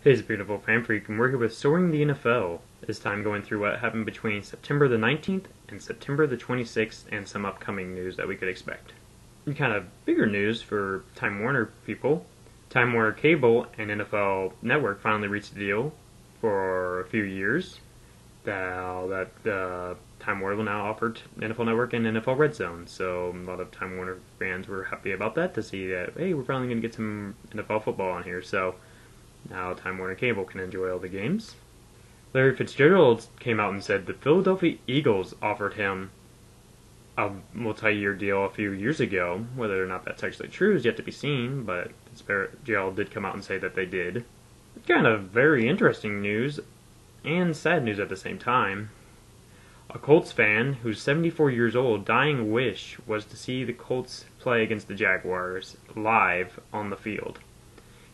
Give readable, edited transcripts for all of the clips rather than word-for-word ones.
Hey, it's beautiful fan freak, and we're here with Soaring the NFL. This time going through what happened between September the 19th and September the 26th and some upcoming news that we could expect. And kind of bigger news for Time Warner people. Time Warner Cable and NFL Network finally reached a deal for a few years. Now that Time Warner will now offer NFL Network and NFL Red Zone. So a lot of Time Warner fans were happy about that to see that, hey, we're finally going to get some NFL football on here. So now Time Warner Cable can enjoy all the games. Larry Fitzgerald came out and said the Philadelphia Eagles offered him a multi-year deal a few years ago. Whether or not that's actually true is yet to be seen, but Fitzgerald did come out and say that they did. Kind of very interesting news and sad news at the same time. A Colts fan who's 74 years old dying wish was to see the Colts play against the Jaguars live on the field.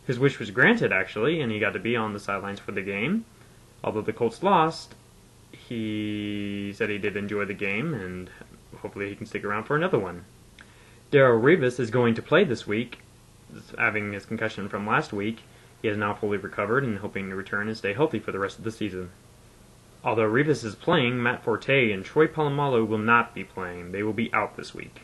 His wish was granted, actually, and he got to be on the sidelines for the game. Although the Colts lost, he said he did enjoy the game, and hopefully he can stick around for another one. Darrelle Revis is going to play this week, having his concussion from last week. He is now fully recovered and hoping to return and stay healthy for the rest of the season. Although Revis is playing, Matt Forte and Troy Polamalu will not be playing. They will be out this week.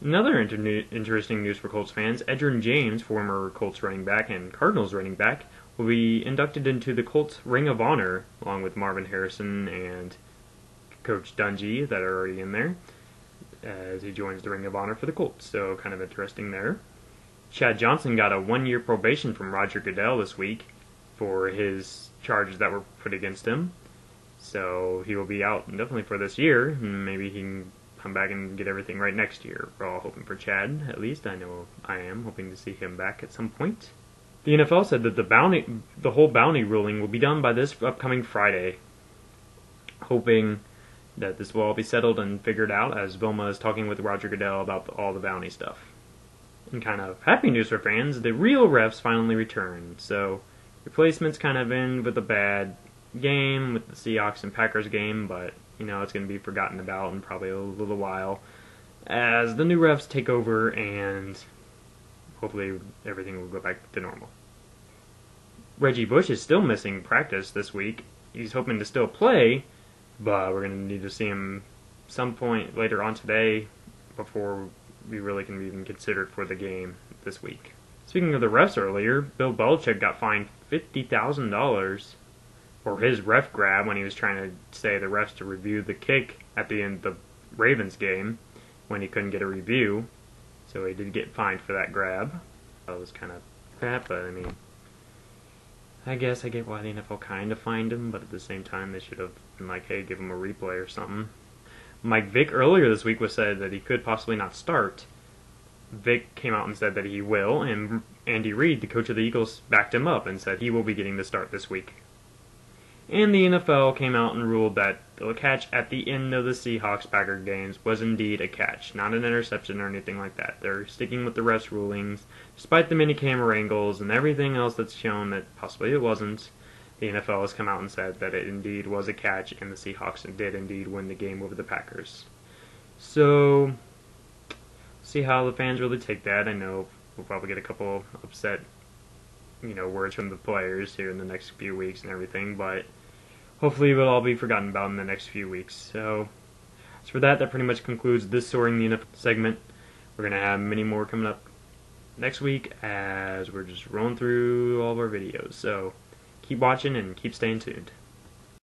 Another interesting news for Colts fans, Edgerrin James, former Colts running back and Cardinals running back, will be inducted into the Colts Ring of Honor, along with Marvin Harrison and Coach Dungy that are already in there, as he joins the Ring of Honor for the Colts. So kind of interesting there. Chad Johnson got a 1-year probation from Roger Goodell this week for his charges that were put against him. So he will be out definitely for this year. Maybe he can come back and get everything right next year. We're all hoping for Chad, at least. I know I am hoping to see him back at some point. The NFL said that the whole bounty ruling will be done by this upcoming Friday, hoping that this will all be settled and figured out as Vilma is talking with Roger Goodell about all the bounty stuff. And kind of happy news for fans, the real refs finally returned. So replacements kind of end with a bad game with the Seahawks and Packers game, but you know, it's going to be forgotten about in probably a little while as the new refs take over and hopefully everything will go back to normal. Reggie Bush is still missing practice this week. He's hoping to still play, but we're going to need to see him some point later on today before we really can even consider it for the game this week. Speaking of the refs earlier, Bill Belichick got fined $50,000 for his ref grab when he was trying to say the refs to review the kick at the end of the Ravens game when he couldn't get a review. So he did get fined for that grab. That was kind of crap, but I mean, I guess I get why the NFL kind of fined him, but at the same time they should have been like, hey, give him a replay or something. Mike Vick earlier this week was said that he could possibly not start. Vick came out and said that he will, and Andy Reid, the coach of the Eagles, backed him up and said he will be getting the start this week. And the NFL came out and ruled that the catch at the end of the Seahawks-Packers games was indeed a catch, not an interception or anything like that. They're sticking with the refs' rulings, despite the many camera angles and everything else that's shown that possibly it wasn't. The NFL has come out and said that it indeed was a catch, and the Seahawks did indeed win the game over the Packers. So, see how the fans really take that. I know we'll probably get a couple upset, words from the players here in the next few weeks and everything, but hopefully it will all be forgotten about in the next few weeks. So, as for that pretty much concludes this Soaring the NFL segment. We're going to have many more coming up next week as we're just rolling through all of our videos. So, keep watching and keep staying tuned.